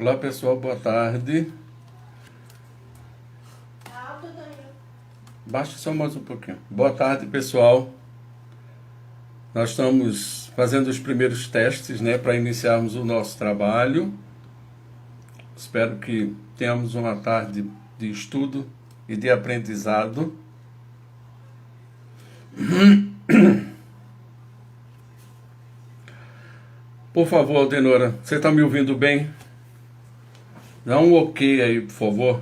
Olá pessoal, boa tarde. Baixa só mais um pouquinho. Boa tarde pessoal. Nós estamos fazendo os primeiros testes, né, para iniciarmos o nosso trabalho. Espero que tenhamos uma tarde de estudo e de aprendizado. Por favor, Aldenora, você está me ouvindo bem? Dá um ok aí, por favor.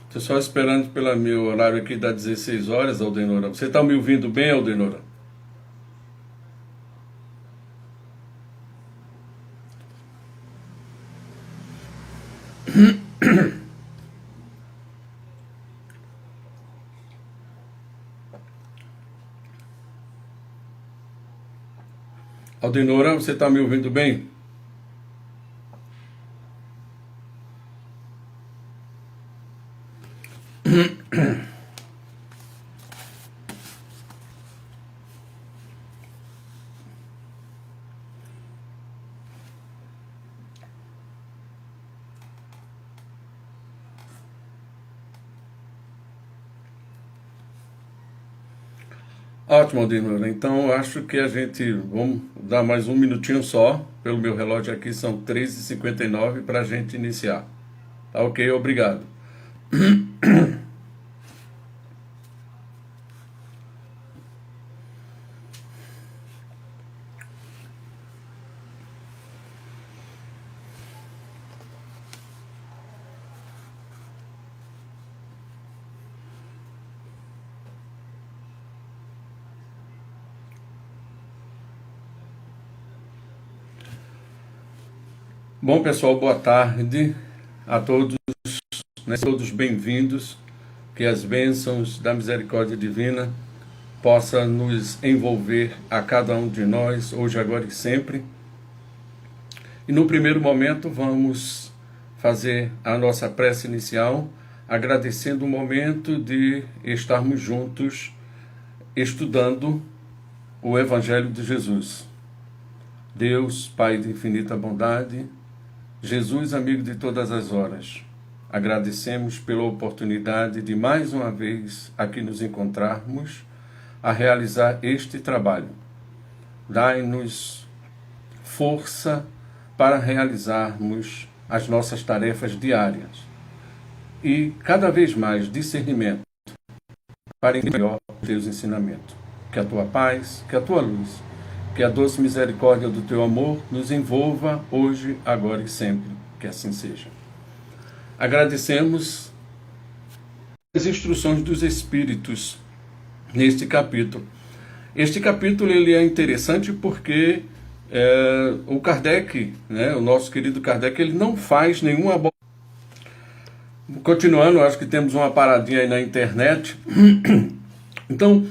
Estou só esperando pelo meu horário aqui das 16 horas, Aldenora. Você está me ouvindo bem, Aldenora? Aldenora, você está me ouvindo bem? Ótimo, Aldenora. Então, eu acho que vamos dar mais um minutinho só. Pelo meu relógio aqui são 13h59 para a gente iniciar. Tá ok? Obrigado. Bom, pessoal, boa tarde a todos, né, todos bem-vindos. Que as bênçãos da misericórdia divina possam nos envolver a cada um de nós, hoje, agora e sempre. E no primeiro momento vamos fazer a nossa prece inicial, agradecendo o momento de estarmos juntos estudando o Evangelho de Jesus. Deus, Pai de infinita bondade, Jesus, amigo de todas as horas, agradecemos pela oportunidade de mais uma vez aqui nos encontrarmos a realizar este trabalho. Dai-nos força para realizarmos as nossas tarefas diárias e cada vez mais discernimento para entender melhor os teus ensinamentos. Que a tua paz, que a tua luz, que a doce misericórdia do teu amor nos envolva hoje, agora e sempre. Que assim seja. Agradecemos as instruções dos Espíritos neste capítulo. Este capítulo ele é interessante porque o Kardec, né, o nosso querido Kardec, ele não faz nenhuma... Continuando, acho que temos uma paradinha aí na internet. Então,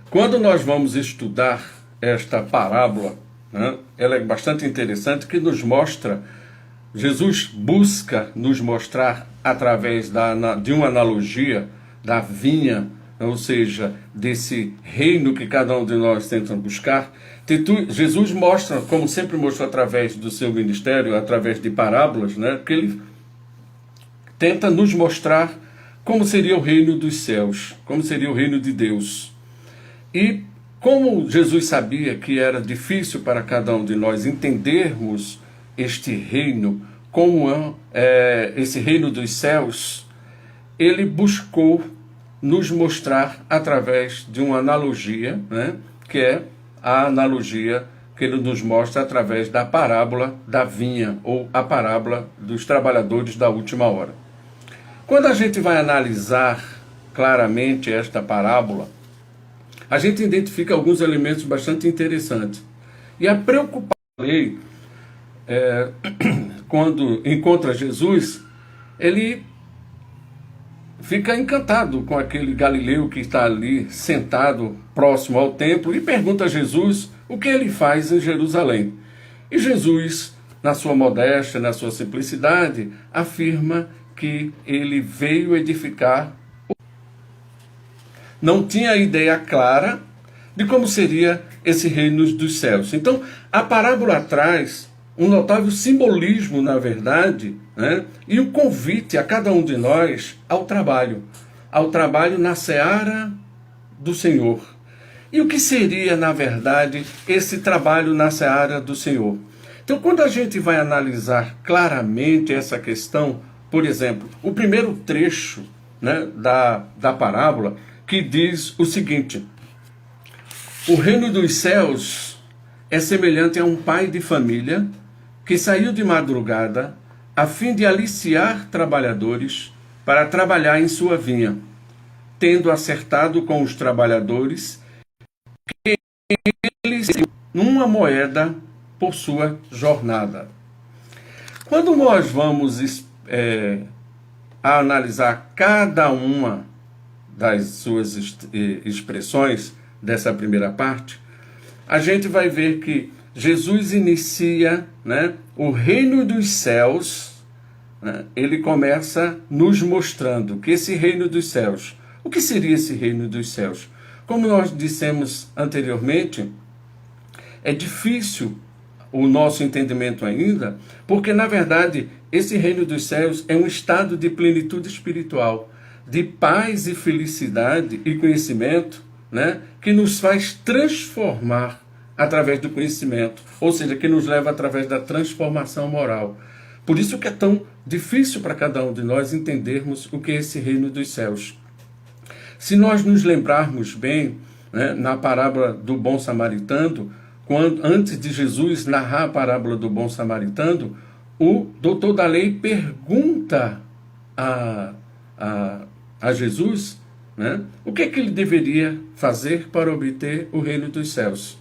quando nós vamos estudar esta parábola, né, ela é bastante interessante, que nos mostra, Jesus busca nos mostrar através de uma analogia da vinha, ou seja, desse reino que cada um de nós tenta buscar. Jesus mostra, como sempre mostrou através do seu ministério, através de parábolas, né, que ele tenta nos mostrar como seria o reino dos céus, como seria o reino de Deus. E como Jesus sabia que era difícil para cada um de nós entendermos este reino, como esse reino dos céus, ele buscou nos mostrar através de uma analogia, né, que é a analogia que ele nos mostra através da parábola da vinha, ou a parábola dos trabalhadores da última hora. Quando a gente vai analisar claramente esta parábola, a gente identifica alguns elementos bastante interessantes. E a preocupação quando encontra Jesus, ele fica encantado com aquele galileu que está ali sentado próximo ao templo e pergunta a Jesus o que ele faz em Jerusalém. E Jesus, na sua modéstia, na sua simplicidade, afirma que ele veio edificar não tinha a ideia clara de como seria esse reino dos céus. Então, a parábola traz um notável simbolismo, na verdade, né, e um convite a cada um de nós ao trabalho na seara do Senhor. E o que seria, na verdade, esse trabalho na seara do Senhor? Então, quando a gente vai analisar claramente essa questão, por exemplo, o primeiro trecho, né, da parábola, que diz o seguinte: o reino dos céus é semelhante a um pai de família que saiu de madrugada a fim de aliciar trabalhadores para trabalhar em sua vinha, tendo acertado com os trabalhadores que eles uma moeda por sua jornada. Quando nós vamos analisar cada uma das suas expressões dessa primeira parte, a gente vai ver que Jesus inicia, né, o reino dos céus, né, ele começa nos mostrando que esse reino dos céus, o que seria esse reino dos céus? Como nós dissemos anteriormente, é difícil o nosso entendimento ainda, porque na verdade esse reino dos céus é um estado de plenitude espiritual, de paz e felicidade e conhecimento, né, que nos faz transformar através do conhecimento, ou seja, que nos leva através da transformação moral. Por isso que é tão difícil para cada um de nós entendermos o que é esse reino dos céus. Se nós nos lembrarmos bem, né, na parábola do bom samaritano, antes de Jesus narrar a parábola do bom samaritano, o doutor da lei pergunta a Jesus, né, o que é que ele deveria fazer para obter o reino dos céus.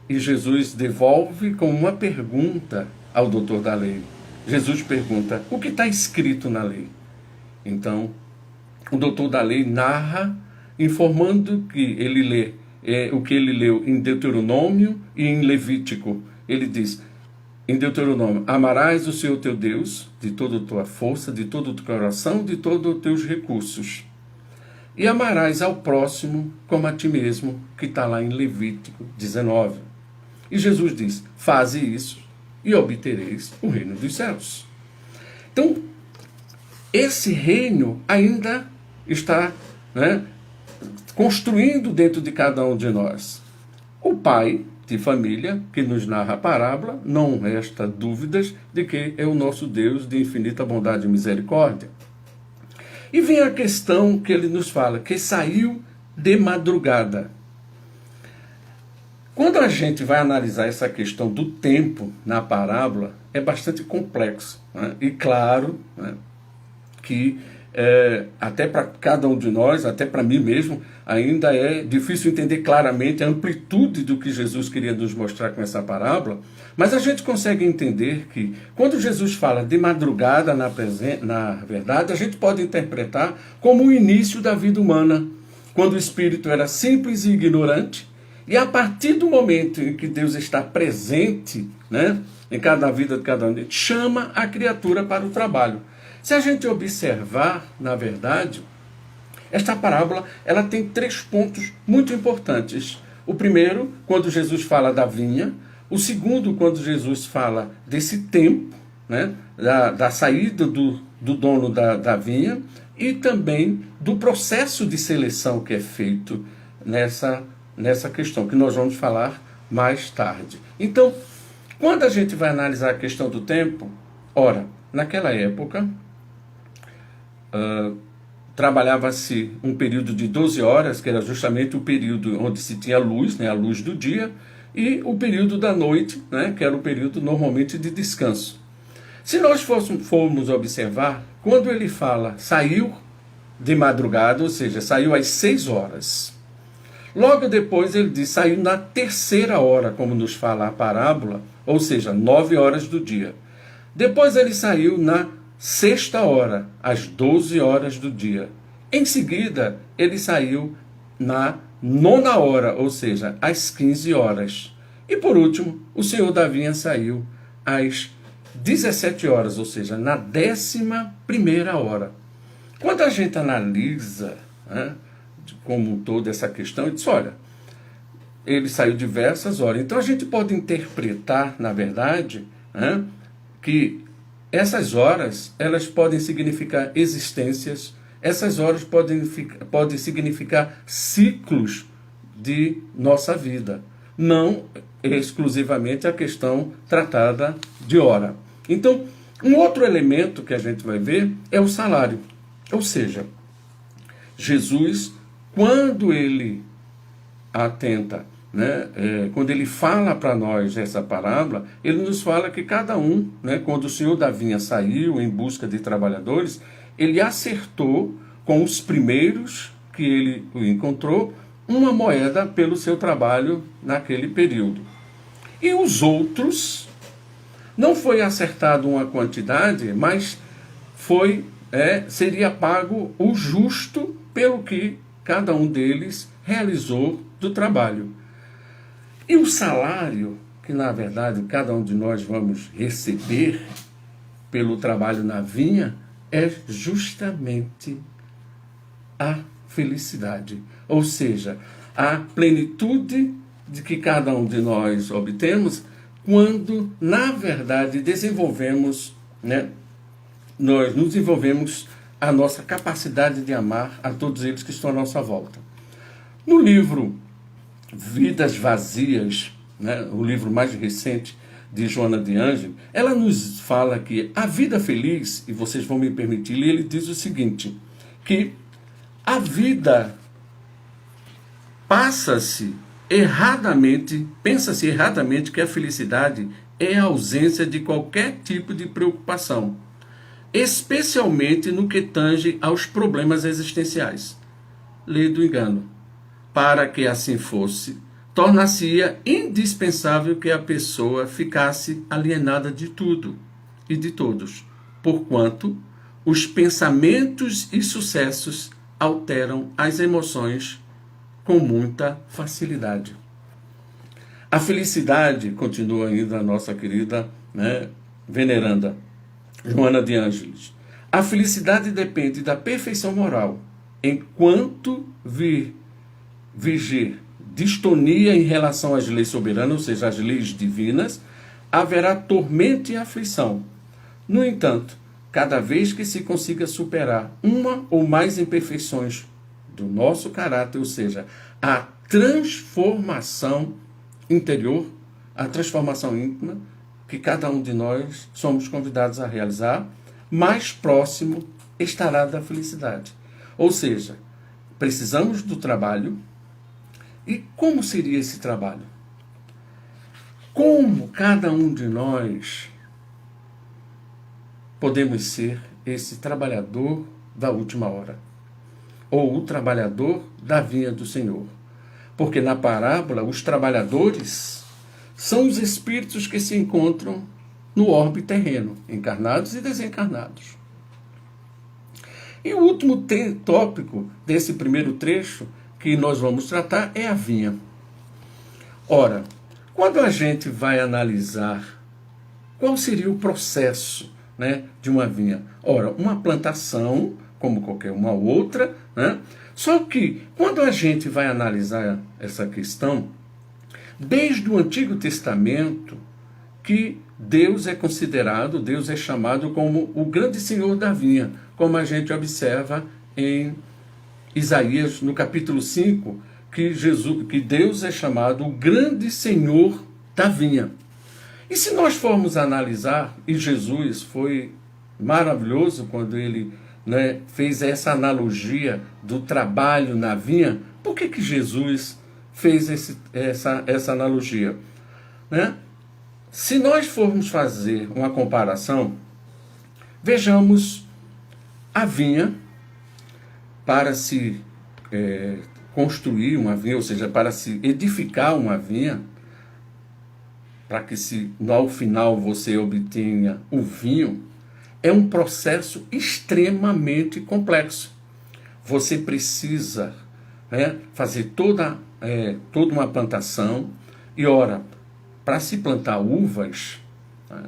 E Jesus devolve com uma pergunta ao doutor da lei. Jesus pergunta: o que está escrito na lei? Então, o doutor da lei narra, informando que ele lê o que ele leu em Deuteronômio e em Levítico. Ele diz, em Deuteronômio: amarás o Senhor teu Deus de toda a tua força, de todo o teu coração, de todos os teus recursos. E amarás ao próximo como a ti mesmo, que está lá em Levítico 19. E Jesus diz: faze isso e obtereis o reino dos céus. Então, esse reino ainda está, né, construindo dentro de cada um de nós. O pai de família que nos narra a parábola, não resta dúvidas de que é o nosso Deus de infinita bondade e misericórdia. E vem a questão que ele nos fala, que saiu de madrugada. Quando a gente vai analisar essa questão do tempo na parábola, é bastante complexo, né? E claro, né, que até para cada um de nós, até para mim mesmo, ainda é difícil entender claramente a amplitude do que Jesus queria nos mostrar com essa parábola, mas a gente consegue entender que quando Jesus fala de madrugada, na verdade, a gente pode interpretar como o início da vida humana, quando o espírito era simples e ignorante, e a partir do momento em que Deus está presente, né, em cada vida de cada um, chama a criatura para o trabalho. Se a gente observar, na verdade, esta parábola ela tem 3 pontos muito importantes. O primeiro, quando Jesus fala da vinha. O segundo, quando Jesus fala desse tempo, né, da saída do dono da vinha. E também do processo de seleção que é feito nessa questão, que nós vamos falar mais tarde. Então, quando a gente vai analisar a questão do tempo, ora, naquela época, trabalhava-se um período de 12 horas, que era justamente o período onde se tinha luz, né, a luz do dia, e o período da noite, né, que era o período normalmente de descanso. Se nós formos observar, quando ele fala saiu de madrugada, ou seja, saiu às 6 horas. Logo depois ele diz saiu na 3ª hora, como nos fala a parábola, ou seja, 9 horas do dia. Depois ele saiu na 6ª hora, às 12 horas do dia. Em seguida, ele saiu na 9ª hora, ou seja, às 15 horas. E por último, o senhor da vinha saiu às 17 horas, ou seja, na 11ª hora. Quando a gente analisa, né, como um todo essa questão e disse, olha, ele saiu diversas horas. Então a gente pode interpretar, na verdade, né, que essas horas, elas podem significar existências, essas horas podem significar ciclos de nossa vida, não exclusivamente a questão tratada de hora. Então, um outro elemento que a gente vai ver é o salário. Ou seja, Jesus, quando ele atenta, né, quando ele fala para nós essa parábola, ele nos fala que cada um, né, quando o senhor da vinha saiu em busca de trabalhadores, ele acertou com os primeiros que ele encontrou uma moeda pelo seu trabalho naquele período. E os outros, não foi acertado uma quantidade, mas seria pago o justo pelo que cada um deles realizou do trabalho. E o salário, que na verdade cada um de nós vamos receber pelo trabalho na vinha, é justamente a felicidade. Ou seja, a plenitude de que cada um de nós obtemos quando, na verdade, desenvolvemos, né, nós nos desenvolvemos a nossa capacidade de amar a todos eles que estão à nossa volta. No livro Vidas Vazias, né, o livro mais recente de Joana de Ângelis, ela nos fala que a vida feliz, e vocês vão me permitir ler, ele diz o seguinte, que a vida pensa-se erradamente que a felicidade é a ausência de qualquer tipo de preocupação, especialmente no que tange aos problemas existenciais. Lei do engano. Para que assim fosse, tornar-se-ia indispensável que a pessoa ficasse alienada de tudo e de todos, porquanto os pensamentos e sucessos alteram as emoções com muita facilidade. A felicidade, continua ainda a nossa querida, né, veneranda Joana de Ângelis, a felicidade depende da perfeição moral, enquanto vigir distonia em relação às leis soberanas, ou seja, às leis divinas, haverá tormento e aflição. No entanto, cada vez que se consiga superar uma ou mais imperfeições do nosso caráter, ou seja, a transformação interior, a transformação íntima, que cada um de nós somos convidados a realizar, mais próximo estará da felicidade. Ou seja, precisamos do trabalho. E como seria esse trabalho? Como cada um de nós podemos ser esse trabalhador da última hora? Ou o trabalhador da vinha do Senhor? Porque na parábola, os trabalhadores são os espíritos que se encontram no orbe terreno, encarnados e desencarnados. E o último tópico desse primeiro trecho que nós vamos tratar é a vinha. Ora, quando a gente vai analisar qual seria o processo, né, de uma vinha? Ora, uma plantação, como qualquer uma outra, né? Só que, quando a gente vai analisar essa questão, desde o Antigo Testamento, que Deus é considerado, Deus é chamado como o grande Senhor da vinha, como a gente observa em Isaías, no capítulo 5, que Deus é chamado o grande Senhor da vinha. E se nós formos analisar, e Jesus foi maravilhoso quando ele, né, fez essa analogia do trabalho na vinha, por que Jesus fez essa analogia? Né? Se nós formos fazer uma comparação, vejamos a vinha. Para se construir uma vinha, ou seja, para se edificar uma vinha, para que ao final você obtenha o vinho, é um processo extremamente complexo. Você precisa, né, fazer toda uma plantação, e ora, para se plantar uvas, né,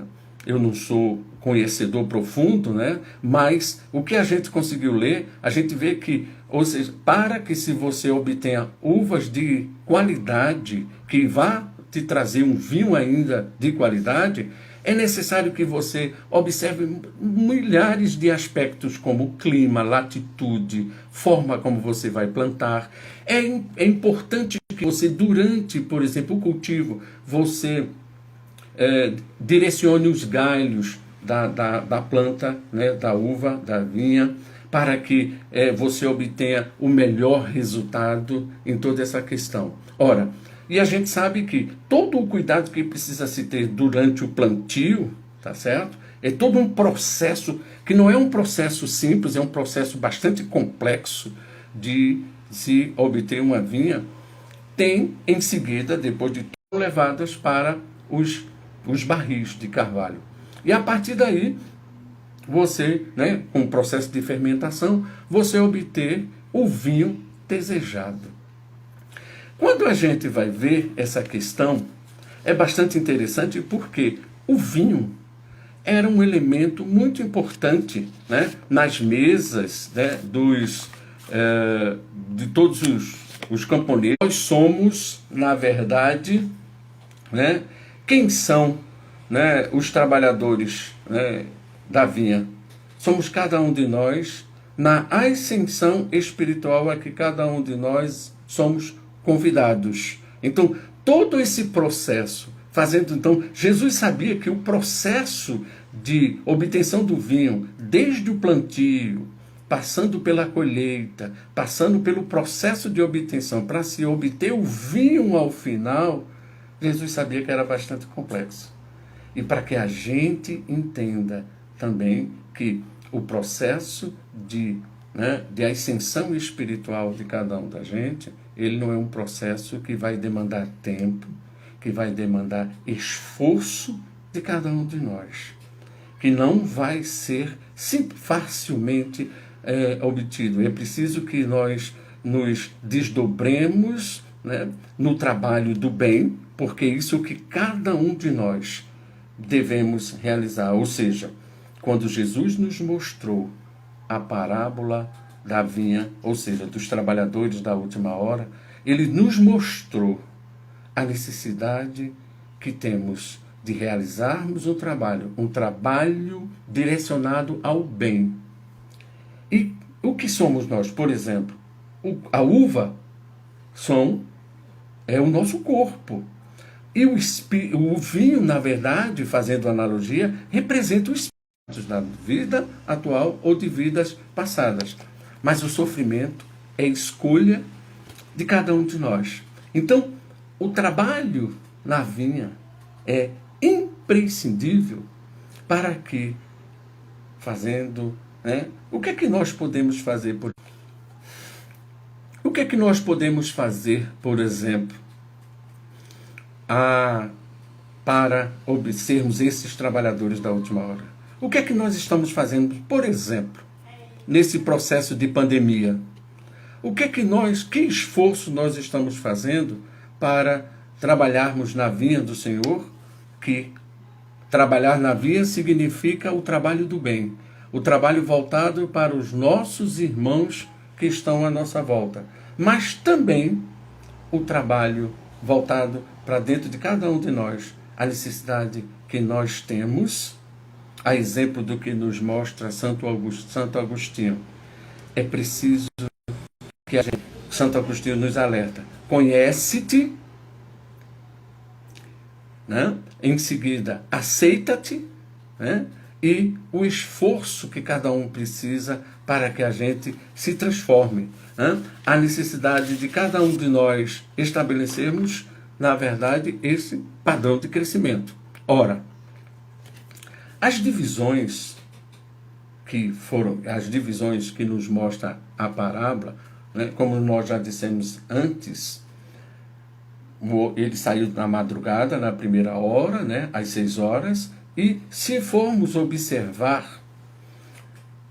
eu não sou conhecedor profundo, né? Mas o que a gente conseguiu ler, a gente vê que, ou seja, para que se você obtenha uvas de qualidade, que vá te trazer um vinho ainda de qualidade, é necessário que você observe milhares de aspectos como clima, latitude, forma como você vai plantar. É importante que você, durante, por exemplo, o cultivo, você direcione os galhos da planta, né, da uva, da vinha, para que você obtenha o melhor resultado em toda essa questão. Ora, e a gente sabe que todo o cuidado que precisa se ter durante o plantio, tá certo? É todo um processo, que não é um processo simples, é um processo bastante complexo de se obter uma vinha. Tem, em seguida, depois de levadas para os barris de carvalho. E a partir daí, você, né, com o processo de fermentação, você obter o vinho desejado. Quando a gente vai ver essa questão, é bastante interessante porque o vinho era um elemento muito importante, né, nas mesas, né, de todos os camponeses. Nós somos, na verdade, né, quem são, né, os trabalhadores, né, da vinha? Somos cada um de nós, na ascensão espiritual a que cada um de nós somos convidados. Então, todo esse processo, então, Jesus sabia que o processo de obtenção do vinho, desde o plantio, passando pela colheita, passando pelo processo de obtenção, para se obter o vinho ao final, Jesus sabia que era bastante complexo. E para que a gente entenda também que o processo de ascensão espiritual de cada um da gente, ele não é um processo que vai demandar tempo, que vai demandar esforço de cada um de nós, que não vai ser facilmente obtido. É preciso que nós nos desdobremos, né, no trabalho do bem, porque isso é o que cada um de nós devemos realizar. Ou seja, quando Jesus nos mostrou a parábola da vinha, ou seja, dos trabalhadores da última hora, ele nos mostrou a necessidade que temos de realizarmos um trabalho direcionado ao bem. E o que somos nós? Por exemplo, a uva é o nosso corpo. E o vinho, na verdade, fazendo analogia, representa o espírito da vida atual ou de vidas passadas. Mas o sofrimento é escolha de cada um de nós. Então, o trabalho na vinha é imprescindível para que, o que é que nós podemos fazer O que é que nós podemos fazer, por exemplo, para sermos esses trabalhadores da última hora? O que é que nós estamos fazendo, por exemplo, nesse processo de pandemia? Que esforço nós estamos fazendo para trabalharmos na vinha do Senhor? Que trabalhar na vinha significa o trabalho do bem, o trabalho voltado para os nossos irmãos que estão à nossa volta, mas também o trabalho voltado para dentro de cada um de nós, a necessidade que nós temos, a exemplo do que nos mostra Santo Agostinho. É preciso que Santo Agostinho nos alerta: conhece-te, né? Em seguida, aceita-te, né? E o esforço que cada um precisa para que a gente se transforme, né? A necessidade de cada um de nós estabelecermos, na verdade, esse padrão de crescimento. Ora, as divisões que nos mostra a parábola, né, como nós já dissemos antes, ele saiu na madrugada, na primeira hora, né, às 6 horas, e se formos observar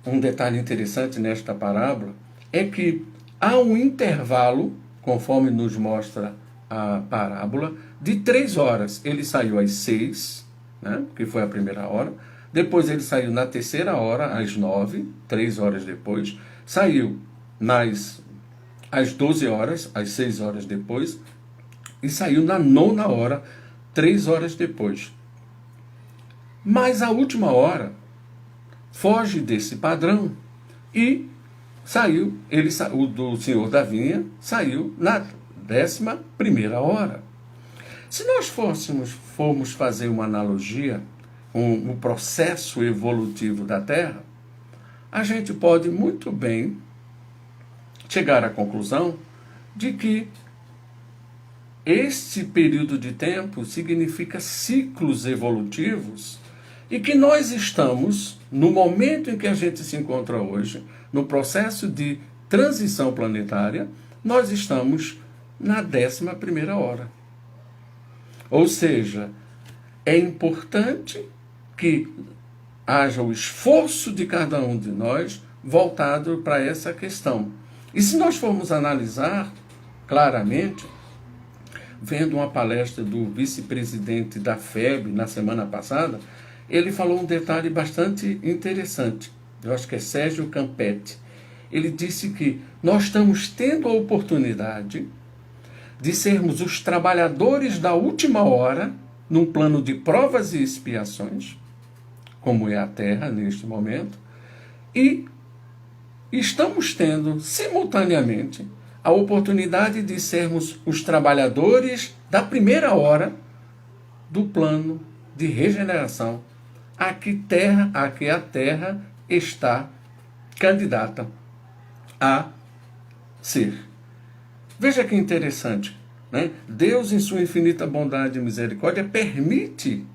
um detalhe interessante nesta parábola, é que há um intervalo, conforme nos mostra a parábola, de 3 horas. Ele saiu às 6, né, que foi a primeira hora. Depois ele saiu na terceira hora, às 9, 3 horas depois. Saiu às 12 horas, às 6 horas depois. E saiu na nona hora, 3 horas depois. Mas a última hora foge desse padrão e o do senhor da vinha saiu na 11ª hora. Se nós formos fazer uma analogia com o processo evolutivo da Terra, a gente pode muito bem chegar à conclusão de que este período de tempo significa ciclos evolutivos e que nós estamos, no momento em que a gente se encontra hoje, no processo de transição planetária, nós estamos na 11ª hora. Ou seja, é importante que haja o esforço de cada um de nós voltado para essa questão. E se nós formos analisar claramente, vendo uma palestra do vice-presidente da FEB na semana passada, ele falou um detalhe bastante interessante. Eu acho que é Sérgio Campetti. Ele disse que nós estamos tendo a oportunidade de sermos os trabalhadores da última hora, num plano de provas e expiações, como é a Terra neste momento, e estamos tendo, simultaneamente, a oportunidade de sermos os trabalhadores da primeira hora do plano de regeneração a que a Terra está candidata a ser. Veja que interessante, né? Deus, em sua infinita bondade e misericórdia, permite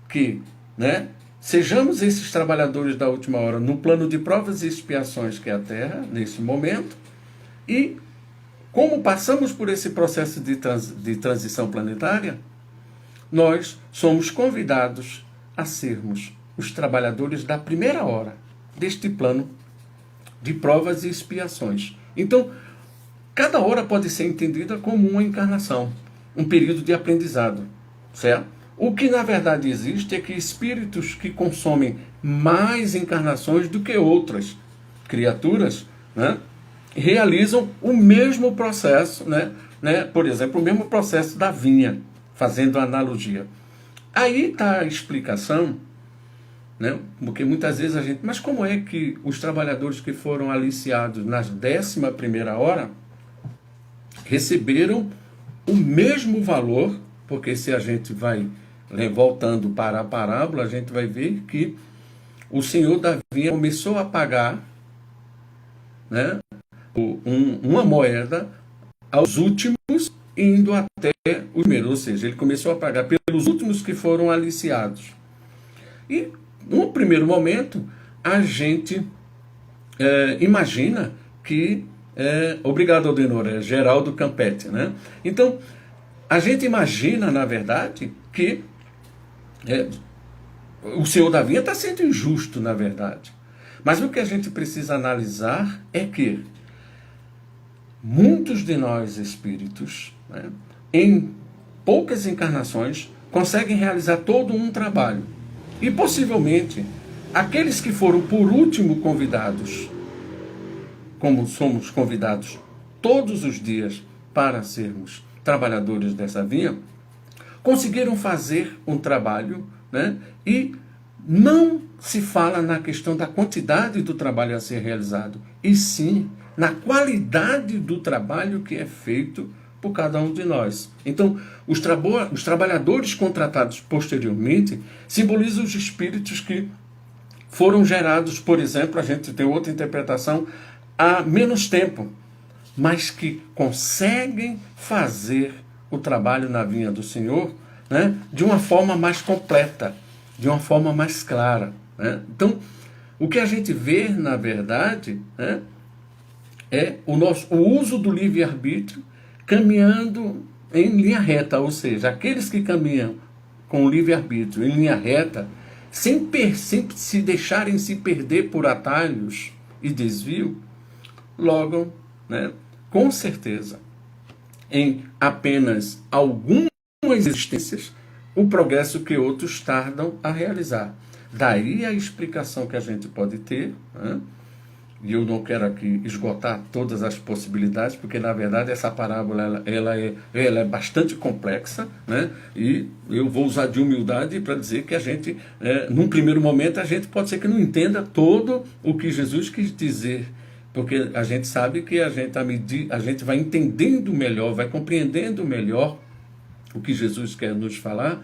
que, né, sejamos esses trabalhadores da última hora no plano de provas e expiações que é a Terra, nesse momento, e como passamos por esse processo de transição planetária, nós somos convidados a sermos os trabalhadores da primeira hora deste plano de provas e expiações. Então, cada hora pode ser entendida como uma encarnação, um período de aprendizado, certo? O que na verdade existe é que espíritos que consomem mais encarnações do que outras criaturas, né, realizam o mesmo processo, por exemplo, o mesmo processo da vinha, fazendo analogia. Aí está a explicação, né, porque muitas vezes a gente... Mas como é que os trabalhadores que foram aliciados na 11ª hora receberam o mesmo valor? Porque se a gente vai voltando para a parábola, a gente vai ver que o senhor da vinha começou a pagar, né, uma moeda aos últimos, indo até o primeiro, ou seja, ele começou a pagar pelos últimos que foram aliciados. E, no primeiro momento, a gente imagina que... obrigado, Aldenor, é Geraldo Campetti, né? Então, a gente imagina, na verdade, que o senhor da vinha está sendo injusto, na verdade. Mas o que a gente precisa analisar é que muitos de nós espíritos, né, em poucas encarnações, conseguem realizar todo um trabalho. E possivelmente, aqueles que foram por último convidados, como somos convidados todos os dias para sermos trabalhadores dessa vinha, conseguiram fazer um trabalho, né, e não se fala na questão da quantidade do trabalho a ser realizado, e sim na qualidade do trabalho que é feito por cada um de nós. Então, os trabalhadores contratados posteriormente simbolizam os espíritos que foram gerados, por exemplo, a gente tem outra interpretação, há menos tempo, mas que conseguem fazer o trabalho na vinha do Senhor, né, de uma forma mais completa, de uma forma mais clara, né? Então, o que a gente vê, na verdade, né, é o uso do livre-arbítrio caminhando em linha reta, ou seja, aqueles que caminham com o livre-arbítrio em linha reta, sem se deixarem se perder por atalhos e desvio, logo, né, com certeza, em apenas algumas existências, o progresso que outros tardam a realizar. Daí a explicação que a gente pode ter, né? E eu não quero aqui esgotar todas as possibilidades, porque na verdade essa parábola ela é bastante complexa, né? E eu vou usar de humildade para dizer que a gente, num primeiro momento, a gente pode ser que não entenda todo o que Jesus quis dizer, porque a gente sabe que a gente vai entendendo melhor, vai compreendendo melhor o que Jesus quer nos falar,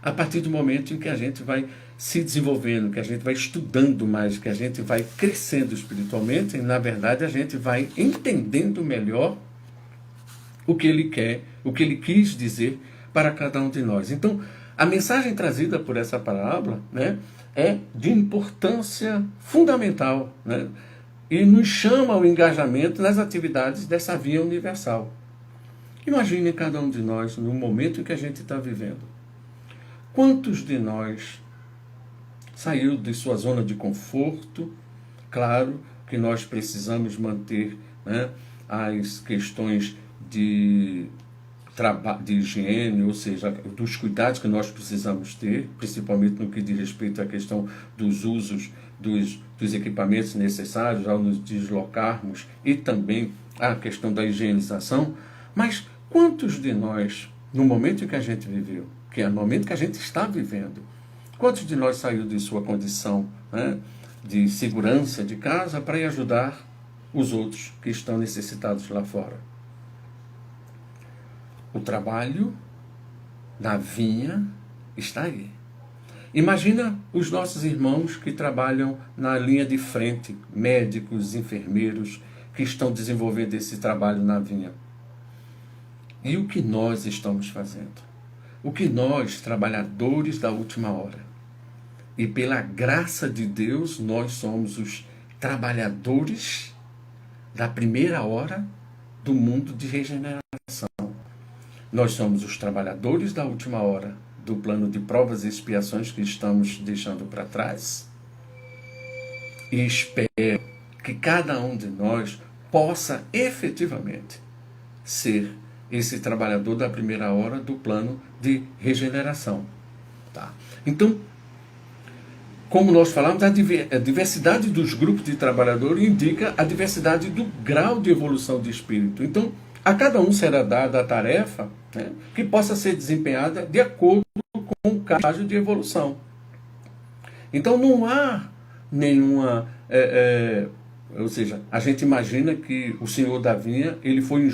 a partir do momento em que a gente vai se desenvolvendo, que a gente vai estudando mais, que a gente vai crescendo espiritualmente, e na verdade a gente vai entendendo melhor o que ele quer, o que ele quis dizer para cada um de nós. Então, a mensagem trazida por essa parábola, né, é de importância fundamental, né, e nos chama ao engajamento nas atividades dessa via universal. Imagine cada um de nós no momento em que a gente está vivendo. Quantos de nós saiu de sua zona de conforto? Claro que nós precisamos manter, né, as questões de higiene, ou seja, dos cuidados que nós precisamos ter, principalmente no que diz respeito à questão dos usos dos equipamentos necessários ao nos deslocarmos e também a questão da higienização. Mas quantos de nós, no momento em que a gente viveu, que é o momento que a gente está vivendo, quantos de nós saiu de sua condição, né, de segurança de casa para ir ajudar os outros que estão necessitados lá fora? O trabalho na vinha está aí. Imagina os nossos irmãos que trabalham na linha de frente, médicos, enfermeiros, que estão desenvolvendo esse trabalho na vinha. E o que nós estamos fazendo? O que nós, trabalhadores da última hora, e pela graça de Deus, nós somos os trabalhadores da primeira hora do mundo de regeneração. Nós somos os trabalhadores da última hora do plano de provas e expiações que estamos deixando para trás. E espero que cada um de nós possa efetivamente ser esse trabalhador da primeira hora do plano de regeneração. Tá? Então, como nós falamos, a diversidade dos grupos de trabalhadores indica a diversidade do grau de evolução de espírito. Então, a cada um será dada a tarefa, né, que possa ser desempenhada de acordo com o estágio de evolução. Então, não há nenhuma... ou seja, a gente imagina que o senhor da vinha, ele foi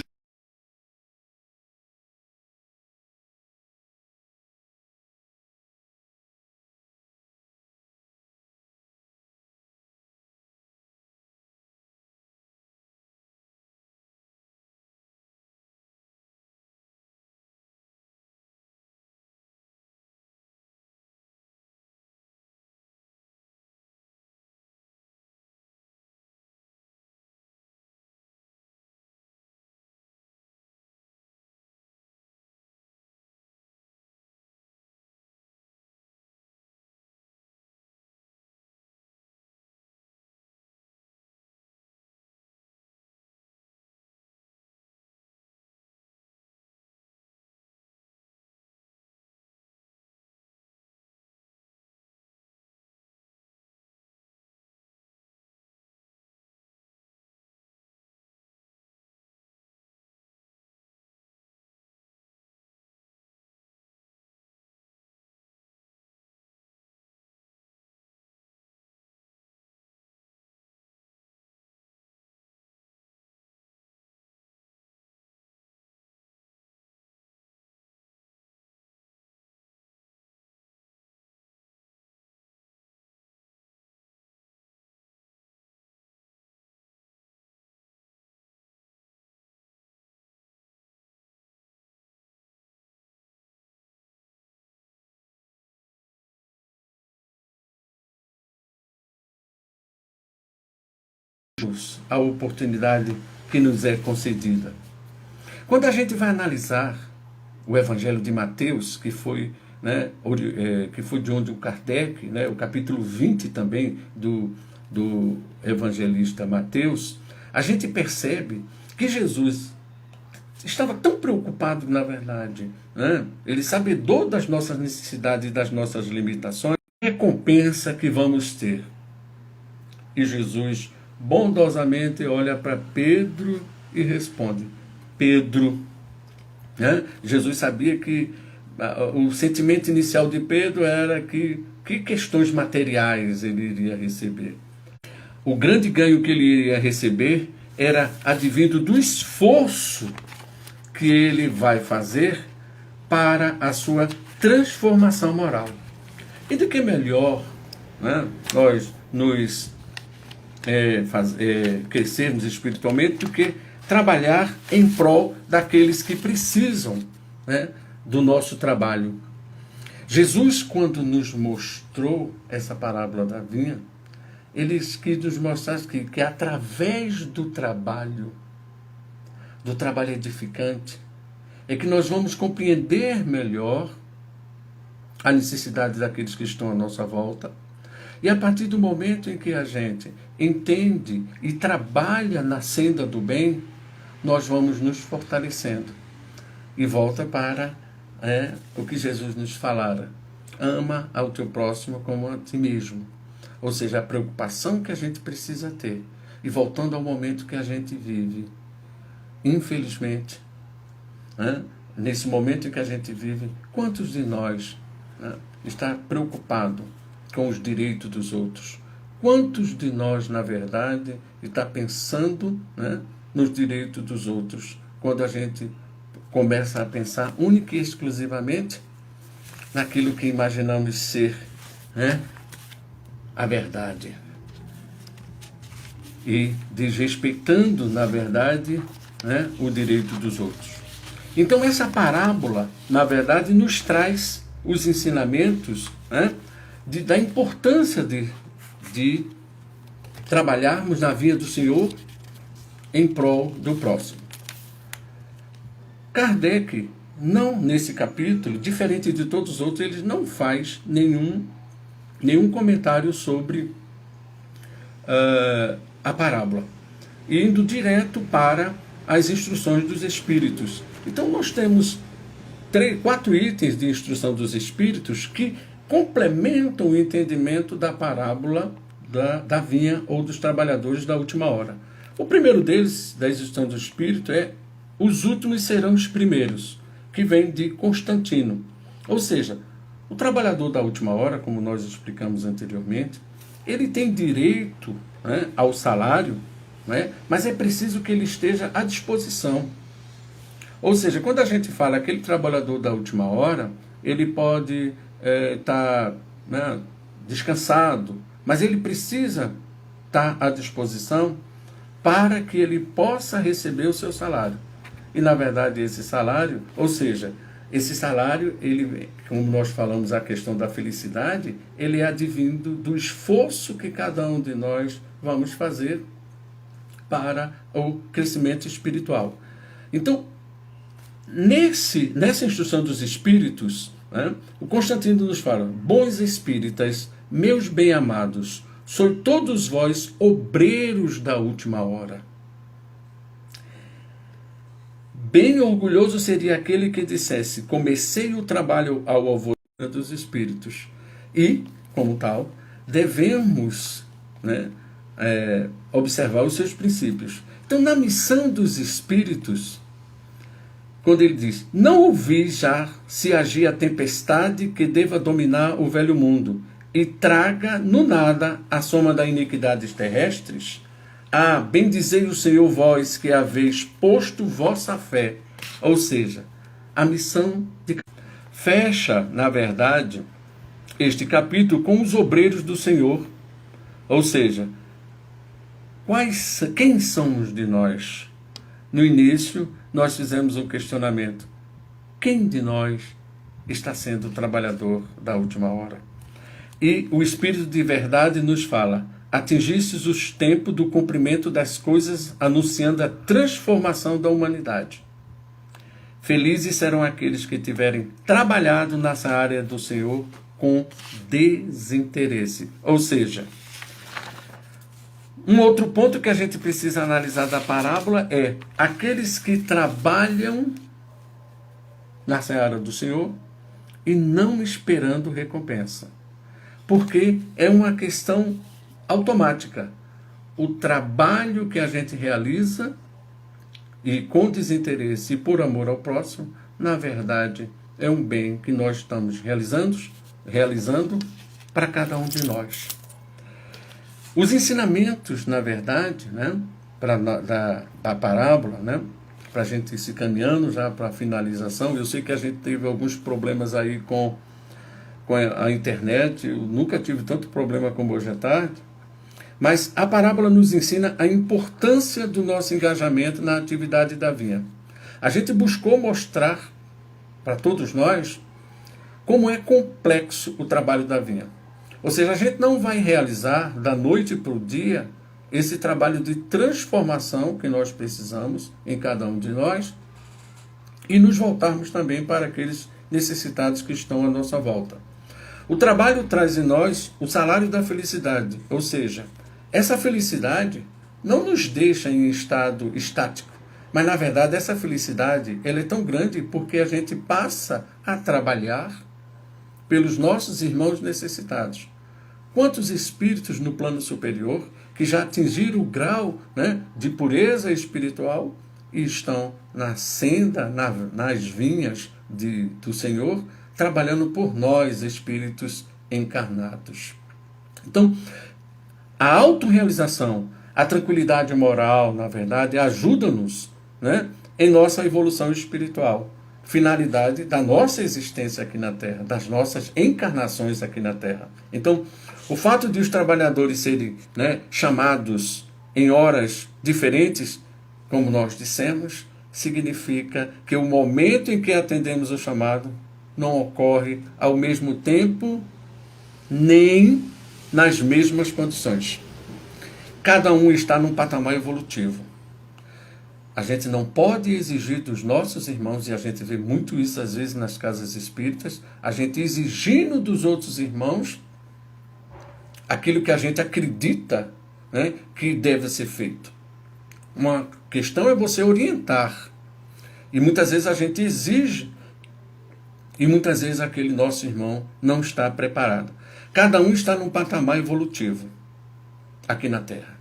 a oportunidade que nos é concedida. Quando a gente vai analisar o Evangelho de Mateus, que foi, né, que foi de onde o Kardec, né, o capítulo 20 também do evangelista Mateus, a gente percebe que Jesus estava tão preocupado, na verdade, né? Ele sabedor das nossas necessidades e das nossas limitações, a recompensa que vamos ter. E Jesus bondosamente olha para Pedro e responde: Pedro, né? Jesus sabia que o sentimento inicial de Pedro era que questões materiais ele iria receber. O grande ganho que ele iria receber era advindo do esforço que ele vai fazer para a sua transformação moral. E de que melhor, né, nós nos crescermos espiritualmente do que trabalhar em prol daqueles que precisam, né, do nosso trabalho. Jesus, quando nos mostrou essa parábola da vinha, ele quis nos mostrar que através do trabalho edificante, é que nós vamos compreender melhor a necessidade daqueles que estão à nossa volta. E a partir do momento em que a gente entende e trabalha na senda do bem, nós vamos nos fortalecendo. E volta para o que Jesus nos falara: ama ao teu próximo como a ti mesmo. Ou seja, a preocupação que a gente precisa ter. E voltando ao momento que a gente vive, infelizmente, nesse momento em que a gente vive, quantos de nós está preocupado com os direitos dos outros? Quantos de nós, na verdade, está pensando, nos direitos dos outros, quando a gente começa a pensar única e exclusivamente naquilo que imaginamos ser a verdade? E desrespeitando, na verdade, o direito dos outros. Então essa parábola, na verdade, nos traz os ensinamentos da importância de trabalharmos na via do Senhor em prol do próximo. Kardec, não nesse capítulo, diferente de todos os outros, ele não faz nenhum comentário sobre a parábola, indo direto para as instruções dos Espíritos. Então nós temos 4 itens de instrução dos Espíritos que complementam o entendimento da parábola da vinha ou dos trabalhadores da última hora. O primeiro deles, da instrução do Espírito, é: os últimos serão os primeiros, que vem de Constantino. Ou seja, o trabalhador da última hora, como nós explicamos anteriormente, ele tem direito ao salário, mas é preciso que ele esteja à disposição. Ou seja, quando a gente fala aquele trabalhador da última hora, ele pode estar descansado, mas ele precisa estar à disposição para que ele possa receber o seu salário. E, na verdade, esse salário, ou seja, esse salário, ele, como nós falamos a questão da felicidade, ele é advindo do esforço que cada um de nós vamos fazer para o crescimento espiritual. Então, nessa instrução dos Espíritos, o Constantino nos fala: bons espíritas, meus bem-amados, sois todos vós obreiros da última hora. Bem orgulhoso seria aquele que dissesse: comecei o trabalho ao alvorecer dos Espíritos. E, como tal, devemos observar os seus princípios. Então, na missão dos Espíritos, quando ele diz: não ouvi já se agir a tempestade que deva dominar o velho mundo e traga no nada a soma das iniquidades terrestres, bendizei o Senhor vós que haveis posto vossa fé. Ou seja, a missão fecha, na verdade, este capítulo com os obreiros do Senhor. Ou seja, quem somos de nós? No início, nós fizemos um questionamento: quem de nós está sendo o trabalhador da última hora? E o Espírito de verdade nos fala: atingistes os tempos do cumprimento das coisas, anunciando a transformação da humanidade. Felizes serão aqueles que tiverem trabalhado nessa área do Senhor com desinteresse. Ou seja, Um outro ponto que a gente precisa analisar da parábola é aqueles que trabalham na seara do Senhor e não esperando recompensa. Porque é uma questão automática. O trabalho que a gente realiza e com desinteresse e por amor ao próximo, na verdade, é um bem que nós estamos realizando para cada um de nós. Os ensinamentos, na verdade, né, da parábola, né, para a gente ir se caminhando já para a finalização, eu sei que a gente teve alguns problemas aí com a internet, eu nunca tive tanto problema como hoje à tarde, mas a parábola nos ensina a importância do nosso engajamento na atividade da vinha. A gente buscou mostrar para todos nós como é complexo o trabalho da vinha. Ou seja, a gente não vai realizar da noite para o dia esse trabalho de transformação que nós precisamos em cada um de nós e nos voltarmos também para aqueles necessitados que estão à nossa volta. O trabalho traz em nós o salário da felicidade, ou seja, essa felicidade não nos deixa em estado estático, mas na verdade essa felicidade ela é tão grande porque a gente passa a trabalhar pelos nossos irmãos necessitados. Quantos espíritos no plano superior que já atingiram o grau, né, de pureza espiritual e estão na senda, nas vinhas do Senhor, trabalhando por nós, espíritos encarnados. Então, a autorrealização, a tranquilidade moral, na verdade, ajuda-nos, né, em nossa evolução espiritual. Finalidade da nossa existência aqui na Terra, das nossas encarnações aqui na Terra. Então, o fato de os trabalhadores serem, né, chamados em horas diferentes, como nós dissemos, significa que o momento em que atendemos o chamado não ocorre ao mesmo tempo, nem nas mesmas condições. Cada um está num patamar evolutivo. A gente não pode exigir dos nossos irmãos, e a gente vê muito isso às vezes nas casas espíritas, a gente exigindo dos outros irmãos aquilo que a gente acredita, né, que deve ser feito. Uma questão é você orientar. E muitas vezes a gente exige, e muitas vezes aquele nosso irmão não está preparado. Cada um está num patamar evolutivo aqui na Terra.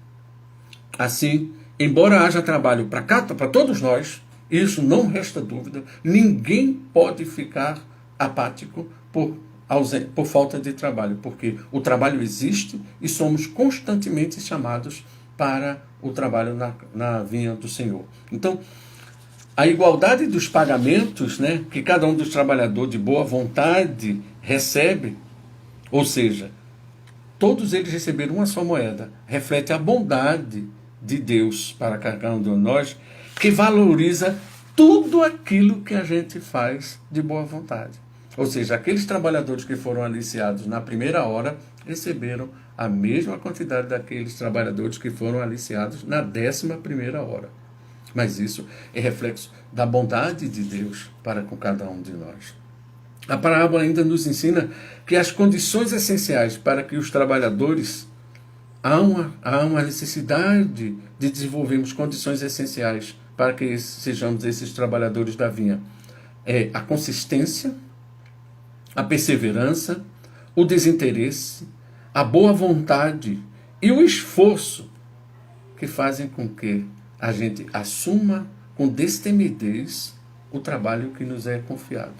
Assim, embora haja trabalho para todos nós, isso não resta dúvida, ninguém pode ficar apático por falta de trabalho, porque o trabalho existe e somos constantemente chamados para o trabalho na vinha do Senhor. Então, a igualdade dos pagamentos, né, que cada um dos trabalhadores de boa vontade recebe, ou seja, todos eles receberam uma só moeda, reflete a bondade de Deus para cada um de nós, que valoriza tudo aquilo que a gente faz de boa vontade. Ou seja, aqueles trabalhadores que foram aliciados na primeira hora receberam a mesma quantidade daqueles trabalhadores que foram aliciados na 11ª hora. Mas isso é reflexo da bondade de Deus para com cada um de nós. A parábola ainda nos ensina que as condições essenciais para que os trabalhadores há uma necessidade de desenvolvermos condições essenciais para que sejamos esses trabalhadores da vinha. É a consistência, a perseverança, o desinteresse, a boa vontade e o esforço que fazem com que a gente assuma com destemidez o trabalho que nos é confiado.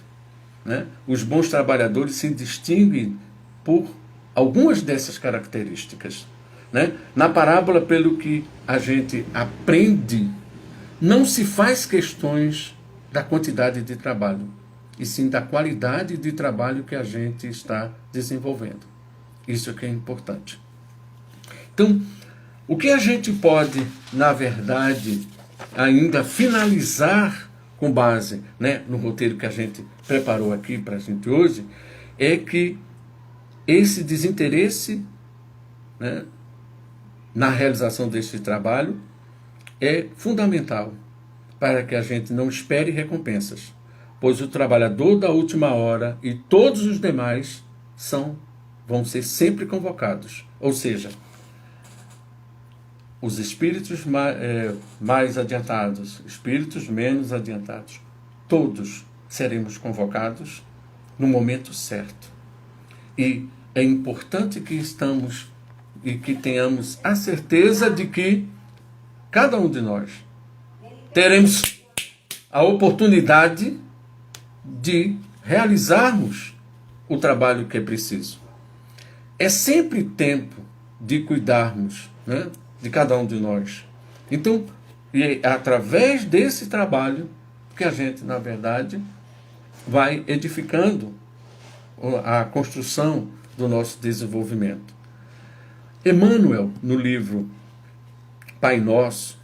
Né? Os bons trabalhadores se distinguem por algumas dessas características. Né? Na parábola, pelo que a gente aprende, não se faz questões da quantidade de trabalho, e sim da qualidade de trabalho que a gente está desenvolvendo. Isso que é importante. Então, o que a gente pode, na verdade, ainda finalizar com base, né, no roteiro que a gente preparou aqui para a gente hoje, é que esse desinteresse, né, na realização deste trabalho é fundamental para que a gente não espere recompensas, pois o trabalhador da última hora e todos os demais vão ser sempre convocados. Ou seja, os espíritos mais adiantados, espíritos menos adiantados, todos seremos convocados no momento certo. E é importante que estamos e que tenhamos a certeza de que cada um de nós teremos a oportunidade de realizarmos o trabalho que é preciso. É sempre tempo de cuidarmos, né, de cada um de nós. Então, é através desse trabalho que a gente, na verdade, vai edificando a construção do nosso desenvolvimento. Emmanuel, no livro Pai Nosso,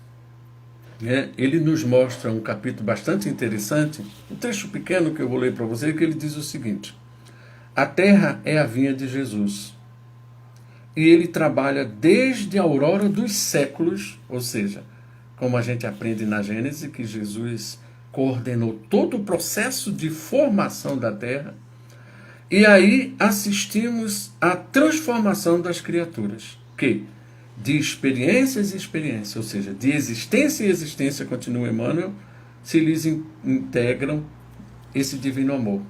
ele nos mostra um capítulo bastante interessante, um trecho pequeno que eu vou ler para você, que ele diz o seguinte: a terra é a vinha de Jesus, e ele trabalha desde a aurora dos séculos, ou seja, como a gente aprende na Gênesis, que Jesus coordenou todo o processo de formação da terra, e aí assistimos à transformação das criaturas, que de experiências e experiências, ou seja, de existência e existência, continua Emmanuel, se lhes integram esse divino amor,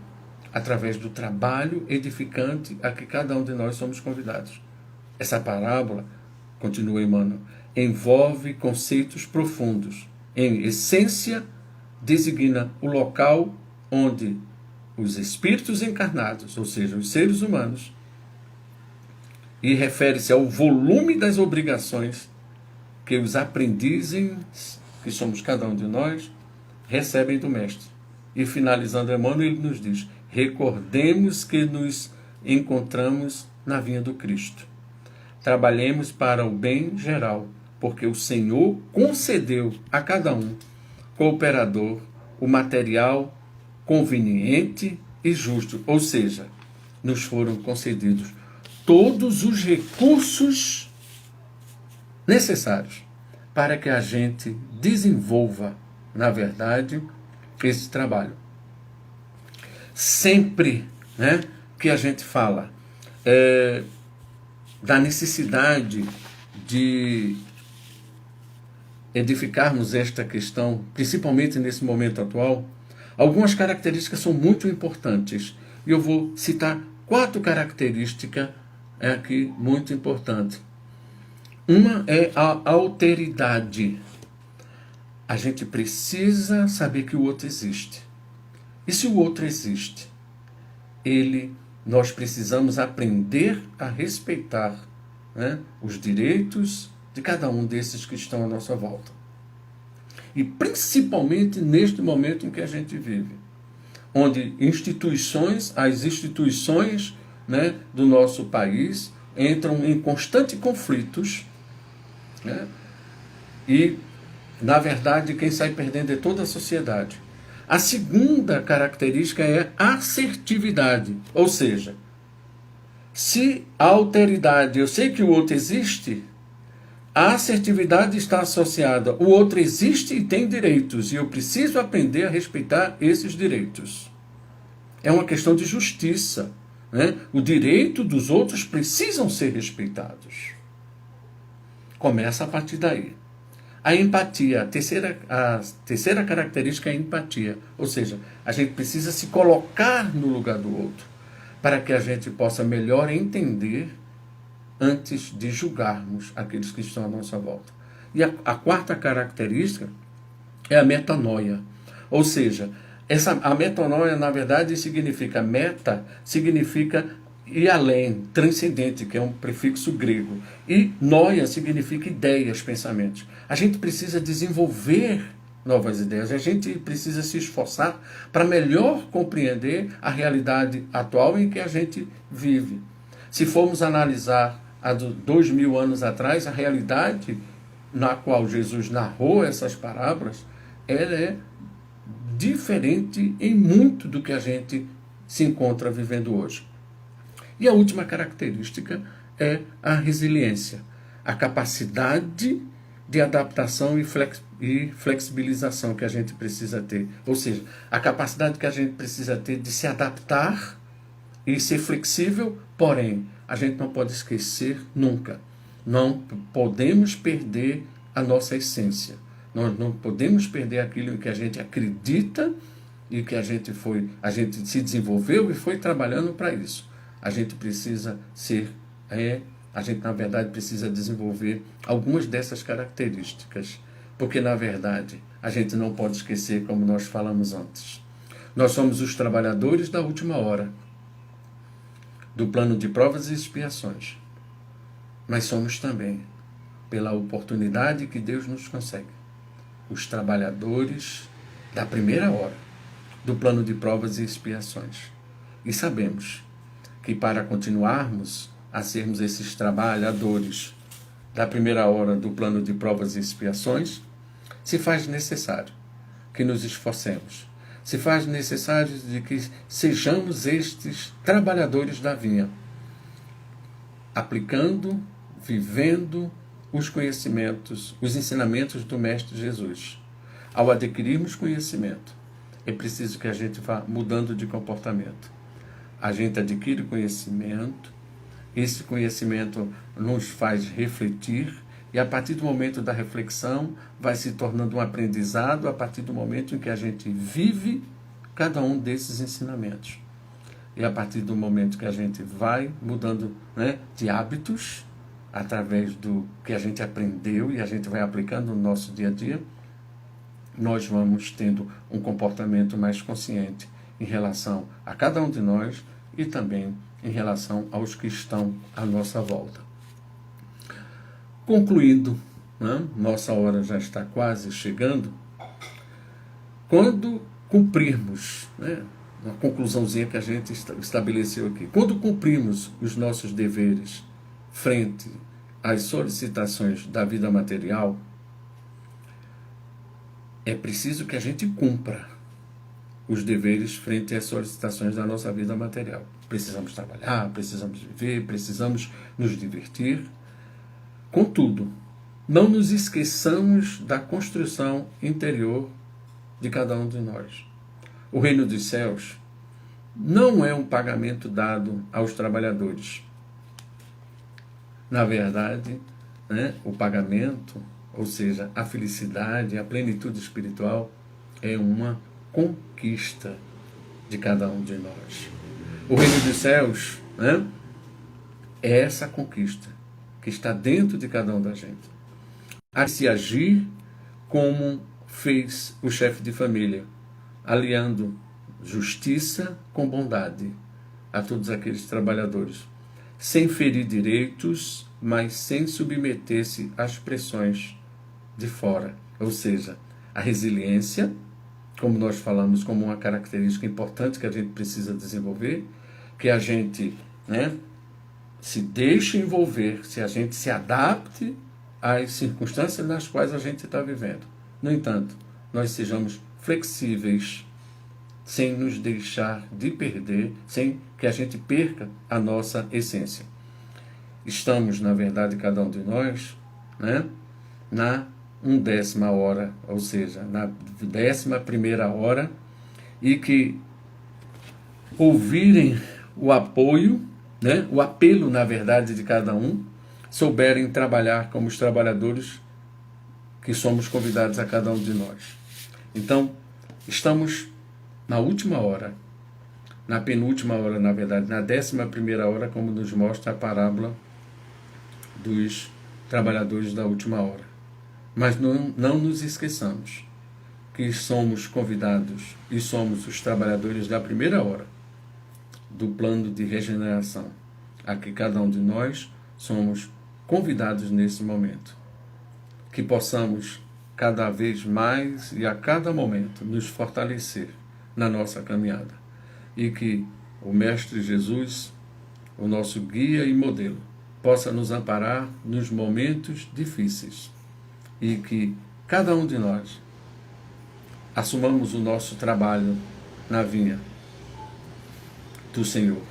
através do trabalho edificante a que cada um de nós somos convidados. Essa parábola, continua Emmanuel, envolve conceitos profundos. Em essência, designa o local onde os espíritos encarnados, ou seja, os seres humanos, e refere-se ao volume das obrigações que os aprendizes, que somos cada um de nós, recebem do Mestre. E finalizando Emmanuel, ele nos diz: recordemos que nos encontramos na vinha do Cristo. Trabalhemos para o bem geral, porque o Senhor concedeu a cada um, cooperador, o material conveniente e justo, ou seja, nos foram concedidos todos os recursos necessários para que a gente desenvolva, na verdade, esse trabalho. Sempre, né, que a gente fala da necessidade de edificarmos esta questão, principalmente nesse momento atual, algumas características são muito importantes. E eu vou citar 4 características aqui muito importantes. Uma é a alteridade. A gente precisa saber que o outro existe. E se o outro existe, nós precisamos aprender a respeitar, né, os direitos de cada um desses que estão à nossa volta. E principalmente neste momento em que a gente vive, onde as instituições, né, do nosso país entram em constantes conflitos, né, e, na verdade, quem sai perdendo é toda a sociedade. A segunda característica é a assertividade, ou seja, se a alteridade, eu sei que o outro existe, a assertividade está associada, o outro existe e tem direitos, e eu preciso aprender a respeitar esses direitos. É uma questão de justiça, né? O direito dos outros precisam ser respeitados. Começa a partir daí. A empatia, a terceira característica é a empatia, ou seja, a gente precisa se colocar no lugar do outro, para que a gente possa melhor entender antes de julgarmos aqueles que estão à nossa volta. E a quarta característica é a metanoia. Ou seja, a metanoia, na verdade, significa ir além, transcendente, que é um prefixo grego. E noia significa ideias, pensamentos. A gente precisa desenvolver novas ideias, a gente precisa se esforçar para melhor compreender a realidade atual em que a gente vive. Se formos analisar há 2000 anos atrás, a realidade na qual Jesus narrou essas parábolas, ela é diferente em muito do que a gente se encontra vivendo hoje. E a última característica é a resiliência, a capacidade de adaptação e flexibilização que a gente precisa ter. Ou seja, a capacidade que a gente precisa ter de se adaptar e ser flexível, porém, a gente não pode esquecer nunca não podemos perder a nossa essência. Nós não podemos perder aquilo em que a gente acredita e que a gente se desenvolveu e foi trabalhando para isso. A gente precisa a gente na verdade precisa desenvolver algumas dessas características, porque na verdade a gente não pode esquecer, como nós falamos antes. Nós somos os trabalhadores da última hora, do plano de provas e expiações. Mas somos também, pela oportunidade que Deus nos concede, os trabalhadores da primeira hora, do plano de provas e expiações. E sabemos que para continuarmos a sermos esses trabalhadores da primeira hora do plano de provas e expiações, se faz necessário que nos esforcemos. Se faz necessário de que sejamos estes trabalhadores da vinha, aplicando, vivendo os conhecimentos, os ensinamentos do Mestre Jesus. Ao adquirirmos conhecimento, é preciso que a gente vá mudando de comportamento. A gente adquire conhecimento, esse conhecimento nos faz refletir, e a partir do momento da reflexão vai se tornando um aprendizado a partir do momento em que a gente vive cada um desses ensinamentos. E a partir do momento que a gente vai mudando, de hábitos, através do que a gente aprendeu e a gente vai aplicando no nosso dia a dia, nós vamos tendo um comportamento mais consciente em relação a cada um de nós e também em relação aos que estão à nossa volta. Concluindo, nossa hora já está quase chegando, quando cumprirmos, uma conclusãozinha que a gente estabeleceu aqui, quando cumprimos os nossos deveres frente às solicitações da vida material, é preciso que a gente cumpra os deveres frente às solicitações da nossa vida material. Precisamos trabalhar, precisamos viver, precisamos nos divertir. Contudo, não nos esqueçamos da construção interior de cada um de nós. O reino dos céus não é um pagamento dado aos trabalhadores. Na verdade, o pagamento, ou seja, a felicidade, a plenitude espiritual, é uma conquista de cada um de nós. O reino dos céus é essa conquista que está dentro de cada um da gente. A se agir como fez o chefe de família, aliando justiça com bondade a todos aqueles trabalhadores, sem ferir direitos, mas sem submeter-se às pressões de fora. Ou seja, a resiliência, como nós falamos, como uma característica importante que a gente precisa desenvolver, que a gente se deixe envolver, se a gente se adapte às circunstâncias nas quais a gente está vivendo. No entanto, nós sejamos flexíveis, sem nos deixar de perder, sem que a gente perca a nossa essência. Estamos, na verdade, cada um de nós, na 1ª hora, ou seja, na 11ª hora, e que ouvirem o apoio, o apelo, na verdade, de cada um, souberem trabalhar como os trabalhadores que somos convidados a cada um de nós. Então, estamos na última hora, na penúltima hora, na verdade, na 11ª hora, como nos mostra a parábola dos trabalhadores da última hora. Mas não nos esqueçamos que somos convidados e somos os trabalhadores da primeira hora do plano de regeneração, a que cada um de nós somos convidados nesse momento. Que possamos cada vez mais e a cada momento nos fortalecer na nossa caminhada. E que o Mestre Jesus, o nosso guia e modelo, possa nos amparar nos momentos difíceis. E que cada um de nós assumamos o nosso trabalho na vinha do Senhor.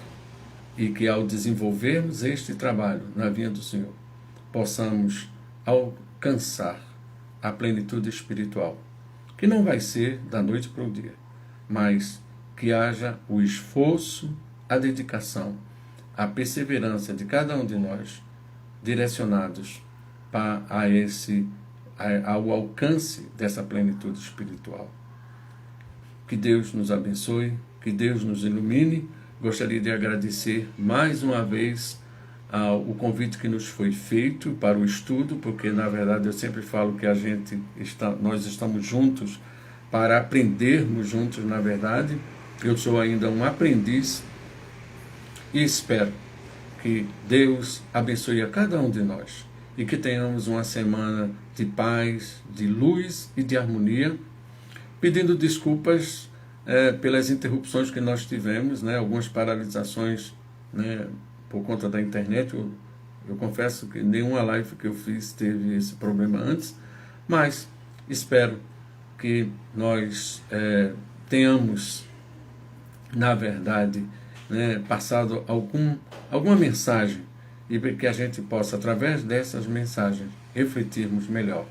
E que ao desenvolvermos este trabalho na vinha do Senhor, possamos alcançar a plenitude espiritual, que não vai ser da noite para o dia, mas que haja o esforço, a dedicação, a perseverança de cada um de nós, direcionados ao alcance dessa plenitude espiritual. Que Deus nos abençoe, que Deus nos ilumine. Gostaria de agradecer mais uma vez o convite que nos foi feito para o estudo, porque na verdade eu sempre falo que nós estamos juntos para aprendermos juntos, na verdade. Eu sou ainda um aprendiz e espero que Deus abençoe a cada um de nós e que tenhamos uma semana de paz, de luz e de harmonia, pedindo desculpas pelas interrupções que nós tivemos, algumas paralisações, por conta da internet. Eu confesso que nenhuma live que eu fiz teve esse problema antes, mas espero que nós tenhamos, na verdade, passado alguma mensagem e que a gente possa, através dessas mensagens, refletirmos melhor,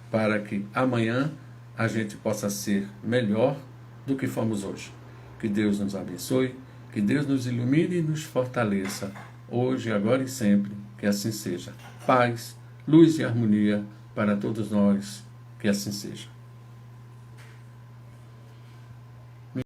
para que amanhã a gente possa ser melhor do que fomos hoje. Que Deus nos abençoe, que Deus nos ilumine e nos fortaleça, hoje, agora e sempre, que assim seja. Paz, luz e harmonia para todos nós, que assim seja.